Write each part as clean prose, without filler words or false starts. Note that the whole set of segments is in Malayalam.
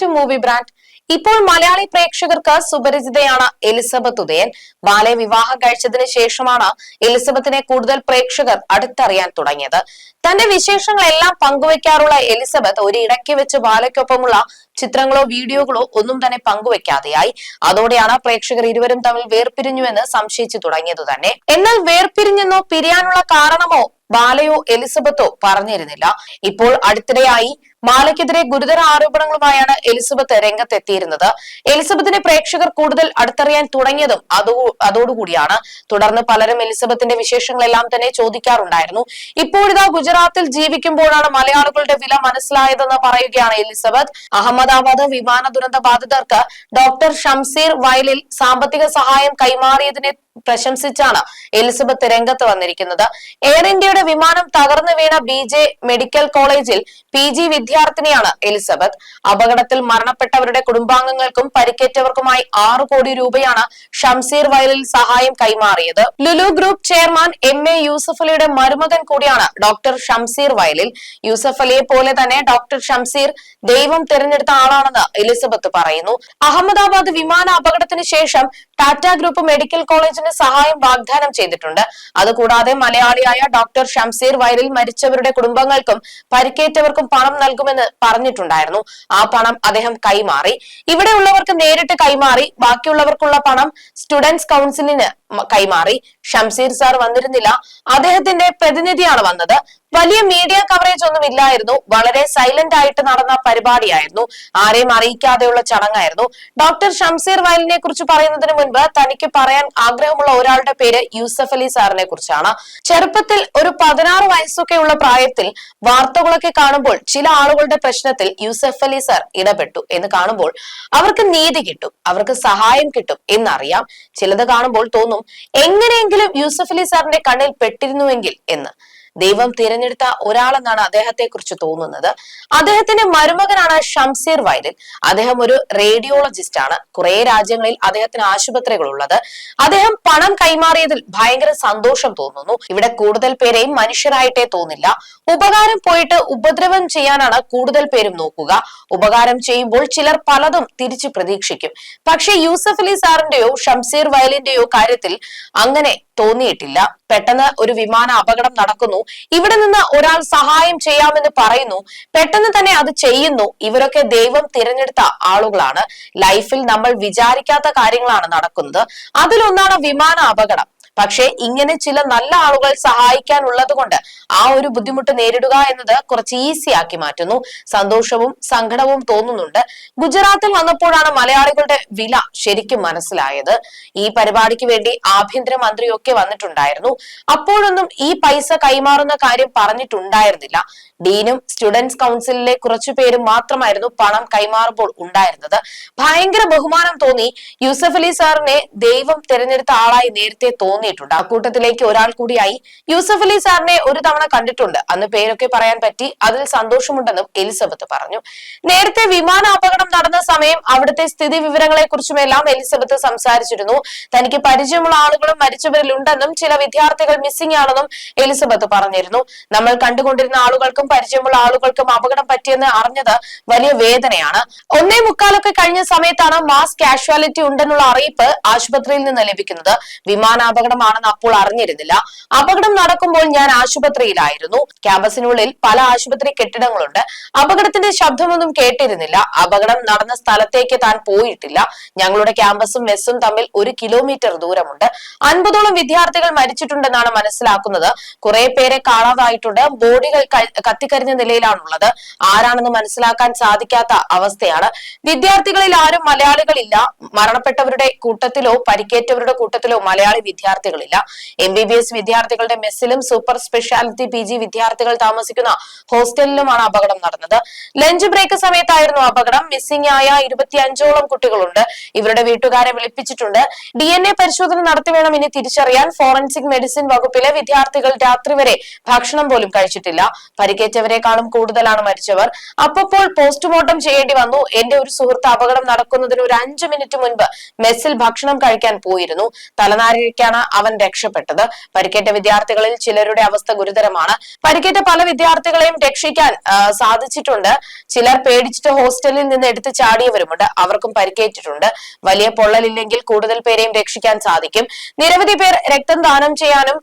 To movie brand. ഇപ്പോൾ മലയാളി പ്രേക്ഷകർക്ക് സുപരിചിതയാണ് എലിസബത്ത് ഉദയൻ. ബാലയെ വിവാഹം കഴിച്ചതിന് ശേഷമാണ് എലിസബത്തിനെ കൂടുതൽ പ്രേക്ഷകർ അടുത്തറിയാൻ തുടങ്ങിയത്. തന്റെ വിശേഷങ്ങളെല്ലാം പങ്കുവെക്കാറുള്ള എലിസബത്ത് ഒരിടയ്ക്ക് വെച്ച് ബാലയ്ക്കൊപ്പമുള്ള ചിത്രങ്ങളോ വീഡിയോകളോ ഒന്നും തന്നെ പങ്കുവെക്കാതെയായി. അതോടെയാണ് പ്രേക്ഷകർ ഇരുവരും തമ്മിൽ വേർപിരിഞ്ഞുവെന്ന് സംശയിച്ചു തുടങ്ങിയത് തന്നെ. എന്നാൽ വേർപിരിഞ്ഞെന്നോ പിരിയാനുള്ള കാരണമോ ബാലയോ എലിസബത്തോ പറഞ്ഞിരുന്നില്ല. ഇപ്പോൾ അടുത്തിടെയായി മാലയ്ക്കെതിരെ ഗുരുതര ആരോപണങ്ങളുമായാണ് എലിസബത്ത് രംഗത്തെത്തിയിരുന്നത്. എലിസബത്തിനെ പ്രേക്ഷകർ കൂടുതൽ അടുത്തറിയാൻ തുടങ്ങിയതും അതോടുകൂടിയാണ്. തുടർന്ന് പലരും എലിസബത്തിന്റെ വിശേഷങ്ങളെല്ലാം തന്നെ ചോദിക്കാറുണ്ടായിരുന്നു. ഇപ്പോഴിതാ ഗുജറാത്തിൽ ജീവിക്കുമ്പോഴാണ് മലയാളികളുടെ വില മനസ്സിലായതെന്ന് പറയുകയാണ് എലിസബത്ത്. അഹമ്മദാബാദ് വിമാന ദുരന്ത ബാധിതർക്ക് ഡോക്ടർ ഷംസീർ വയലിൽ സാമ്പത്തിക സഹായം കൈമാറിയതിനെ പ്രശംസിച്ചാണ് എലിസബത്ത് രംഗത്ത് വന്നിരിക്കുന്നത്. എയർ ഇന്ത്യയുടെ വിമാനം തകർന്നു വീണ BJ മെഡിക്കൽ കോളേജിൽ PG വിദ്യാർത്ഥിനിയാണ് എലിസബത്ത്. അപകടത്തിൽ മരണപ്പെട്ടവരുടെ കുടുംബാംഗങ്ങൾക്കും പരിക്കേറ്റവർക്കുമായി 6 കോടി രൂപയാണ് ഷംസീർ വയലിൽ സഹായം കൈമാറിയത്. Lulu group chairman MA Yusuf അലിയുടെ മരുമകൻ കൂടിയാണ് ഡോക്ടർ ഷംസീർ വയലിൽ. യൂസഫ് അലിയെ പോലെ തന്നെ ഡോക്ടർ ഷംസീർ ദൈവം തിരഞ്ഞെടുത്ത ആളാണെന്ന് എലിസബത്ത് പറയുന്നു. അഹമ്മദാബാദ് വിമാന അപകടത്തിന് ശേഷം ടാറ്റ ഗ്രൂപ്പ് മെഡിക്കൽ കോളേജിന് സഹായം വാഗ്ദാനം ചെയ്തിട്ടുണ്ട്. അതുകൂടാതെ മലയാളിയായ ഡോക്ടർ ഷംസീർ വയലിൽ മരിച്ചവരുടെ കുടുംബങ്ങൾക്കും പരിക്കേറ്റവർക്കും പണം നൽകുമെന്ന് പറഞ്ഞിട്ടുണ്ടായിരുന്നു. ആ പണം അദ്ദേഹം കൈമാറി. ഇവിടെയുള്ളവർക്ക് നേരിട്ട് കൈമാറി. ബാക്കിയുള്ളവർക്കുള്ള പണം സ്റ്റുഡൻസ് കൗൺസിലിന് കൈമാറി. ഷംസീർ സാർ വന്നിരുന്നില്ല. അദ്ദേഹത്തിന്റെ പ്രതിനിധിയാണ് വന്നത്. വലിയ മീഡിയ കവറേജ് ഒന്നും ഇല്ലായിരുന്നു. വളരെ സൈലന്റ് ആയിട്ട് നടന്ന പരിപാടിയായിരുന്നു. ആരെയും അറിയിക്കാതെയുള്ള ചടങ്ങായിരുന്നു. ഡോക്ടർ ഷംസീർ വയലിനെ കുറിച്ച് പറയുന്നതിന് മുൻപ് തനിക്ക് പറയാൻ ആഗ്രഹമുള്ള ഒരാളുടെ പേര് യൂസഫ് അലി സാറിനെ കുറിച്ചാണ്. ചെറുപ്പത്തിൽ ഒരു 16 വയസ്സൊക്കെയുള്ള പ്രായത്തിൽ വാർത്തകളൊക്കെ കാണുമ്പോൾ ചില ആളുകളുടെ പ്രശ്നത്തിൽ യൂസഫ് അലി സാർ ഇടപെട്ടു എന്ന് കാണുമ്പോൾ അവർക്ക് നീതി കിട്ടും, അവർക്ക് സഹായം കിട്ടും എന്നറിയാം. ചിലത് കാണുമ്പോൾ തോന്നും എങ്ങനെയെങ്കിലും യൂസഫ് അലി സാറിന്റെ കണ്ണിൽ പെട്ടിരുന്നുവെങ്കിൽ എന്ന്. ദൈവം തിരഞ്ഞെടുത്ത ഒരാളെന്നാണ് അദ്ദേഹത്തെ കുറിച്ച് തോന്നുന്നത്. അദ്ദേഹത്തിന്റെ മരുമകനാണ് ഷംസീർ വയലിൽ. അദ്ദേഹം ഒരു റേഡിയോളജിസ്റ്റ് ആണ്. കുറെ രാജ്യങ്ങളിൽ അദ്ദേഹത്തിന് ആശുപത്രികൾ ഉള്ളത്. അദ്ദേഹം പണം കൈമാറിയതിൽ ഭയങ്കര സന്തോഷം തോന്നുന്നു. ഇവിടെ കൂടുതൽ പേരെയും മനുഷ്യരായിട്ടേ തോന്നില്ല. ഉപകാരം പോയിട്ട് ഉപദ്രവം ചെയ്യാനാണ് കൂടുതൽ പേരും നോക്കുക. ഉപകാരം ചെയ്യുമ്പോൾ ചിലർ പലതും തിരിച്ചു പ്രതീക്ഷിക്കും. പക്ഷെ യൂസഫ് അലി സാറിന്റെയോ ഷംസീർ വയലിന്റെയോ കാര്യത്തിൽ അങ്ങനെ തോന്നിയിട്ടില്ല. പെട്ടെന്ന് ഒരു വിമാന അപകടം നടക്കുന്നു. ഇവിടെ നിന്ന് ഒരാൾ സഹായം ചെയ്യാമെന്ന് പറയുന്നു. പെട്ടെന്ന് തന്നെ അത് ചെയ്യുന്നു. ഇവരൊക്കെ ദൈവം തിരഞ്ഞെടുത്ത ആളുകളാണ്. ലൈഫിൽ നമ്മൾ വിചാരിക്കാത്ത കാര്യങ്ങളാണ് നടക്കുന്നത്. അതിലൊന്നാണ് വിമാന അപകടം. പക്ഷെ ഇങ്ങനെ ചില നല്ല ആളുകൾ സഹായിക്കാനുള്ളത് കൊണ്ട് ആ ഒരു ബുദ്ധിമുട്ട് നേരിടുക എന്നത് കുറച്ച് ഈസി ആക്കി മാറ്റുന്നു. സന്തോഷവും സങ്കടവും തോന്നുന്നുണ്ട്. ഗുജറാത്തിൽ വന്നപ്പോഴാണ് മലയാളികളുടെ വില ശരിക്കും മനസ്സിലായത്. ഈ പരിപാടിക്ക് വേണ്ടി ആഭ്യന്തര മന്ത്രിയൊക്കെ വന്നിട്ടുണ്ടായിരുന്നു. അപ്പോഴൊന്നും ഈ പൈസ കൈമാറുന്ന കാര്യം പറഞ്ഞിട്ടുണ്ടായിരുന്നില്ല. ഡീനും സ്റ്റുഡൻസ് കൗൺസിലിലെ കുറച്ചു പേരും മാത്രമായിരുന്നു പണം കൈമാറുമ്പോൾ ഉണ്ടായിരുന്നത്. ഭയങ്കര ബഹുമാനം തോന്നി. യൂസഫ് അലി സാറിനെ ദൈവം തിരഞ്ഞെടുത്ത ആളായി നേരത്തെ തോന്നിയിട്ടുണ്ട്. അക്കൂട്ടത്തിലേക്ക് ഒരാൾ കൂടിയായി. യൂസഫ് അലി സാറിനെ ഒരു തവണ കണ്ടിട്ടുണ്ട്. അന്ന് പേരൊക്കെ പറയാൻ പറ്റി. അതിൽ സന്തോഷമുണ്ടെന്നും എലിസബത്ത് പറഞ്ഞു. നേരത്തെ വിമാന അപകടം നടന്ന സമയം അവിടുത്തെ സ്ഥിതി വിവരങ്ങളെ കുറിച്ചുമെല്ലാം എലിസബത്ത് സംസാരിച്ചിരുന്നു. തനിക്ക് പരിചയമുള്ള ആളുകളും മരിച്ചവരിലുണ്ടെന്നും ചില വിദ്യാർത്ഥികൾ മിസ്സിംഗ് ആണെന്നും എലിസബത്ത് പറഞ്ഞിരുന്നു. നമ്മൾ കണ്ടുകൊണ്ടിരുന്ന ആളുകൾക്കും പരിചയമുള്ള ആളുകൾക്കും അപകടം പറ്റിയെന്ന് അറിഞ്ഞത് വലിയ വേദനയാണ്. 1:45 കഴിഞ്ഞ സമയത്താണ് മാസ് കാഷ്വാലിറ്റി ഉണ്ടെന്നുള്ള അറിയിപ്പ് ആശുപത്രിയിൽ നിന്ന് ലഭിക്കുന്നത്. വിമാനാപകടമാണെന്ന് അപ്പോൾ അറിഞ്ഞിരുന്നില്ല. അപകടം നടക്കുമ്പോൾ ഞാൻ ആശുപത്രിയിലായിരുന്നു. ക്യാമ്പസിനുള്ളിൽ പല ആശുപത്രി കെട്ടിടങ്ങളുണ്ട്. അപകടത്തിന്റെ ശബ്ദമൊന്നും കേട്ടിരുന്നില്ല. അപകടം നടന്ന സ്ഥലത്തേക്ക് താൻ പോയിട്ടില്ല. ഞങ്ങളുടെ ക്യാമ്പസും മെസ്സും തമ്മിൽ 1 കിലോമീറ്റർ ദൂരമുണ്ട്. 50ഓളം വിദ്യാർത്ഥികൾ മരിച്ചിട്ടുണ്ടെന്നാണ് മനസ്സിലാക്കുന്നത്. കുറെ പേരെ കാണാതായിട്ടുണ്ട്. ബോഡികൾ കത്തിക്കരിഞ്ഞ നിലയിലാണുള്ളത്. ആരാണെന്ന് മനസ്സിലാക്കാൻ സാധിക്കാത്ത അവസ്ഥയാണ്. വിദ്യാർത്ഥികളിൽ ആരും മലയാളികളില്ല. മരണപ്പെട്ടവരുടെ കൂട്ടത്തിലോ പരിക്കേറ്റവരുടെ കൂട്ടത്തിലോ മലയാളി വിദ്യാർത്ഥികളില്ല. MBBS വിദ്യാർത്ഥികളുടെ മെസ്സിലും സൂപ്പർ സ്പെഷ്യാലിറ്റി PG വിദ്യാർത്ഥികൾ താമസിക്കുന്ന ഹോസ്റ്റലിലുമാണ് അപകടം നടന്നത്. ലഞ്ച് ബ്രേക്ക് സമയത്തായിരുന്നു അപകടം. മിസ്സിംഗ് ആയ 25ഓളം കുട്ടികളുണ്ട്. ഇവരുടെ വീട്ടുകാരെ വിളിപ്പിച്ചിട്ടുണ്ട്. DNA പരിശോധന നടത്തി വേണം ഇനി തിരിച്ചറിയാൻ. ഫോറൻസിക് മെഡിസിൻ വകുപ്പിലെ വിദ്യാർത്ഥികൾ രാത്രി വരെ ഭക്ഷണം പോലും കഴിച്ചിട്ടില്ല. പരിക്കേറ്റവരെക്കാളും കൂടുതലാണ് മരിച്ചവർ. അപ്പോൾ പോസ്റ്റ്മോർട്ടം ചെയ്യേണ്ടി വന്നു. എന്റെ ഒരു സുഹൃത്ത് അപകടം നടക്കുന്നതിന് ഒരു 5 മിനിറ്റ് മുൻപ് മെസ്സിൽ ഭക്ഷണം കഴിക്കാൻ പോയിരുന്നു. തലനാരിഴയ്ക്കാണ് അവൻ രക്ഷപ്പെട്ടത്. പരിക്കേറ്റ വിദ്യാർത്ഥികളിൽ ചിലരുടെ അവസ്ഥ ഗുരുതരമാണ്. പരിക്കേറ്റ പല വിദ്യാർത്ഥികളെയും രക്ഷിക്കാൻ സാധിച്ചിട്ടുണ്ട്. ചിലർ പേടിച്ചിട്ട് ഹോസ്റ്റലിൽ നിന്ന് എടുത്ത് ചാടിയവരുമുണ്ട്. അവർക്കും പരിക്കേറ്റിട്ടുണ്ട്. വലിയ പൊള്ളലില്ലെങ്കിൽ കൂടുതൽ പേരെയും രക്ഷിക്കാൻ സാധിക്കും. നിരവധി പേർ രക്തം ദാനം ചെയ്യാനും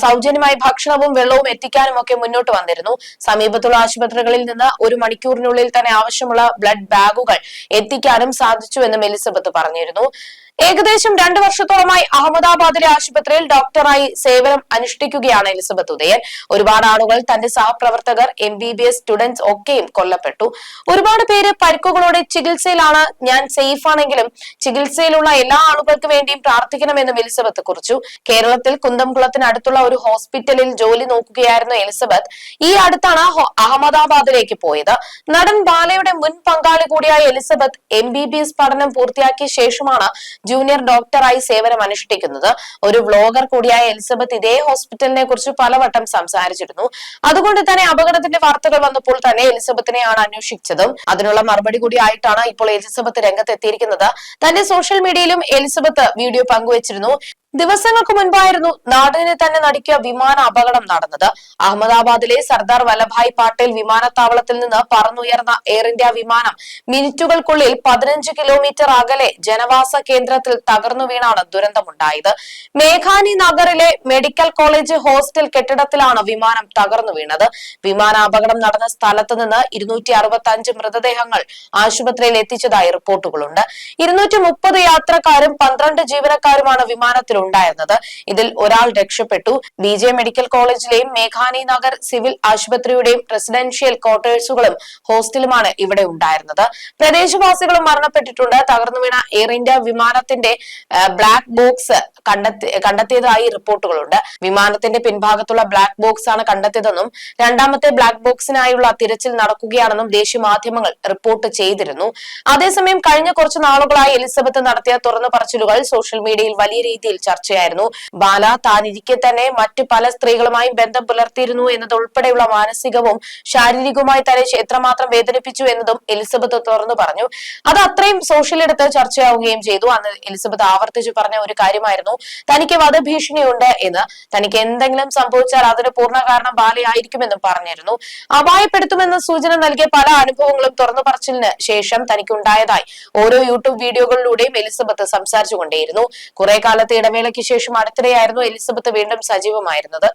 സൗജന്യമായി ഭക്ഷണവും വെള്ളവും എത്തിക്കാനും ഒക്കെ മുന്നോട്ട് വന്നിരുന്നു. സമീപത്തുള്ള ആശുപത്രികളിൽ നിന്ന് 1 മണിക്കൂറിനുള്ളിൽ തന്നെ ആവശ്യമുള്ള ബ്ലഡ് ബാഗുകൾ എത്തിക്കാനും സാധിച്ചുവെന്നും എലിസബത്ത് പറഞ്ഞിരുന്നു. ഏകദേശം 2 വർഷത്തോളമായി അഹമ്മദാബാദിലെ ആശുപത്രിയിൽ ഡോക്ടറായി സേവനം അനുഷ്ഠിക്കുകയാണ് എലിസബത്ത് ഉദയൻ. ഒരുപാട് ആളുകൾ, തന്റെ സഹപ്രവർത്തകർ, MBBS സ്റ്റുഡൻസ് ഒക്കെയും കൊല്ലപ്പെട്ടു. ഒരുപാട് പേര് പരിക്കുകളോടെ ചികിത്സയിലാണ്. ഞാൻ സേഫ് ആണെങ്കിലും ചികിത്സയിലുള്ള എല്ലാ ആളുകൾക്ക് വേണ്ടിയും പ്രാർത്ഥിക്കണമെന്നും എലിസബത്ത് കുറിച്ചു. കേരളത്തിൽ കുന്തംകുളത്തിനടുത്തുള്ള ഒരു ഹോസ്പിറ്റലിൽ ജോലി നോക്കുകയായിരുന്നു എലിസബത്ത്. ഈ അടുത്താണ് അഹമ്മദാബാദിലേക്ക് പോയത്. നടൻ ബാലയുടെ മുൻ പങ്കാളി കൂടിയായ എലിസബത്ത് MBBS പഠനം പൂർത്തിയാക്കിയ ശേഷമാണ് ജൂനിയർ ഡോക്ടറായി സേവനം അനുഷ്ഠിക്കുന്നത്. ഒരു വ്ലോഗർ കൂടിയായ എലിസബത്ത് ഇതേ ഹോസ്പിറ്റലിനെ കുറിച്ച് പലവട്ടം സംസാരിച്ചിരുന്നു. അതുകൊണ്ട് തന്നെ അപകടത്തിന്റെ വാർത്തകൾ വന്നപ്പോൾ തന്നെ എലിസബത്തിനെയാണ് അന്വേഷിച്ചതും. അതിനുള്ള മറുപടി കൂടി ആയിട്ടാണ് ഇപ്പോൾ എലിസബത്ത് രംഗത്തെത്തിയിരിക്കുന്നത്. തന്റെ സോഷ്യൽ മീഡിയയിലും എലിസബത്ത് വീഡിയോ പങ്കുവച്ചിരുന്നു. ദിവസങ്ങൾക്ക് മുൻപായിരുന്നു നാടിനെ തന്നെ നടുക്കിയ വിമാന അപകടം നടന്നത്. അഹമ്മദാബാദിലെ സർദാർ വല്ലഭായ് പാട്ടേൽ വിമാനത്താവളത്തിൽ നിന്ന് പറന്നുയർന്ന എയർ ഇന്ത്യ വിമാനം മിനിറ്റുകൾക്കുള്ളിൽ 15 കിലോമീറ്റർ അകലെ ജനവാസ കേന്ദ്രത്തിൽ തകർന്നു വീണാണ് ദുരന്തമുണ്ടായത്. മേഘാനി നഗറിലെ മെഡിക്കൽ കോളേജ് ഹോസ്റ്റൽ കെട്ടിടത്തിലാണ് വിമാനം തകർന്നു വീണത്. വിമാന അപകടം നടന്ന സ്ഥലത്ത് നിന്ന് 265 മൃതദേഹങ്ങൾ ആശുപത്രിയിൽ എത്തിച്ചതായി റിപ്പോർട്ടുകളുണ്ട്. 230 യാത്രക്കാരും 12 ജീവനക്കാരുമാണ് വിമാനത്തിൽ ഉണ്ടായിരുന്നത്. ഇതിൽ ഒരാൾ രക്ഷപ്പെട്ടു. BJ മെഡിക്കൽ കോളേജിലെയും മേഘാനി നഗർ സിവിൽ ആശുപത്രിയുടെയും റെസിഡൻഷ്യൽ ക്വാർട്ടേഴ്സുകളും ഹോസ്റ്റലുമാണ് ഇവിടെ ഉണ്ടായിരുന്നത്. പ്രദേശവാസികളും മരണപ്പെട്ടിട്ടുണ്ട്. തകർന്നു വീണ എയർ ഇന്ത്യ വിമാനത്തിന്റെ ബ്ലാക്ക് ബോക്സ് കണ്ടെത്തിയതായി റിപ്പോർട്ടുകളുണ്ട്. വിമാനത്തിന്റെ പിൻഭാഗത്തുള്ള ബ്ലാക്ക് ബോക്സ് ആണ് കണ്ടെത്തിയതെന്നും രണ്ടാമത്തെ ബ്ലാക്ക് ബോക്സിനായുള്ള തിരച്ചിൽ നടക്കുകയാണെന്നും ദേശീയ മാധ്യമങ്ങൾ റിപ്പോർട്ട് ചെയ്തിരുന്നു. അതേസമയം കഴിഞ്ഞ കുറച്ചു നാളുകളായി എലിസബത്ത് നടത്തിയ തുറന്നു പറച്ചിലുകൾ സോഷ്യൽ മീഡിയയിൽ വലിയ രീതിയിൽ ചർച്ചയായിരുന്നു. ബാല താനിരിക്കെ തന്നെ മറ്റു പല സ്ത്രീകളുമായും ബന്ധം പുലർത്തിയിരുന്നു എന്നതുൾപ്പെടെയുള്ള മാനസികവും ശാരീരികവുമായി തന്നെ എത്രമാത്രം വേദനിപ്പിച്ചു എന്നതും എലിസബത്ത് തുറന്നു പറഞ്ഞു. അത് അത്രയും സോഷ്യലെടുത്ത് ചർച്ചയാവുകയും ചെയ്തു. അന്ന് എലിസബത്ത് ആവർത്തിച്ചു പറഞ്ഞ ഒരു കാര്യമായിരുന്നു തനിക്ക് വധഭീഷണിയുണ്ട് എന്ന്. തനിക്ക് എന്തെങ്കിലും സംഭവിച്ചാൽ അതിന് പൂർണ്ണ കാരണം ബാലയായിരിക്കുമെന്നും പറഞ്ഞിരുന്നു. അപായപ്പെടുത്തുമെന്ന സൂചന നൽകിയ പല അനുഭവങ്ങളും തുറന്നു പറച്ചിലിന് ശേഷം തനിക്കുണ്ടായതായി ഓരോ യൂട്യൂബ് വീഡിയോകളിലൂടെയും എലിസബത്ത് സംസാരിച്ചുകൊണ്ടേയിരുന്നു. കുറെ കാലത്തെ ഇടവേളയ്ക്ക് ശേഷം അടുത്തിടെയായിരുന്നു എലിസബത്ത് വീണ്ടും സജീവമായിരുന്നത്.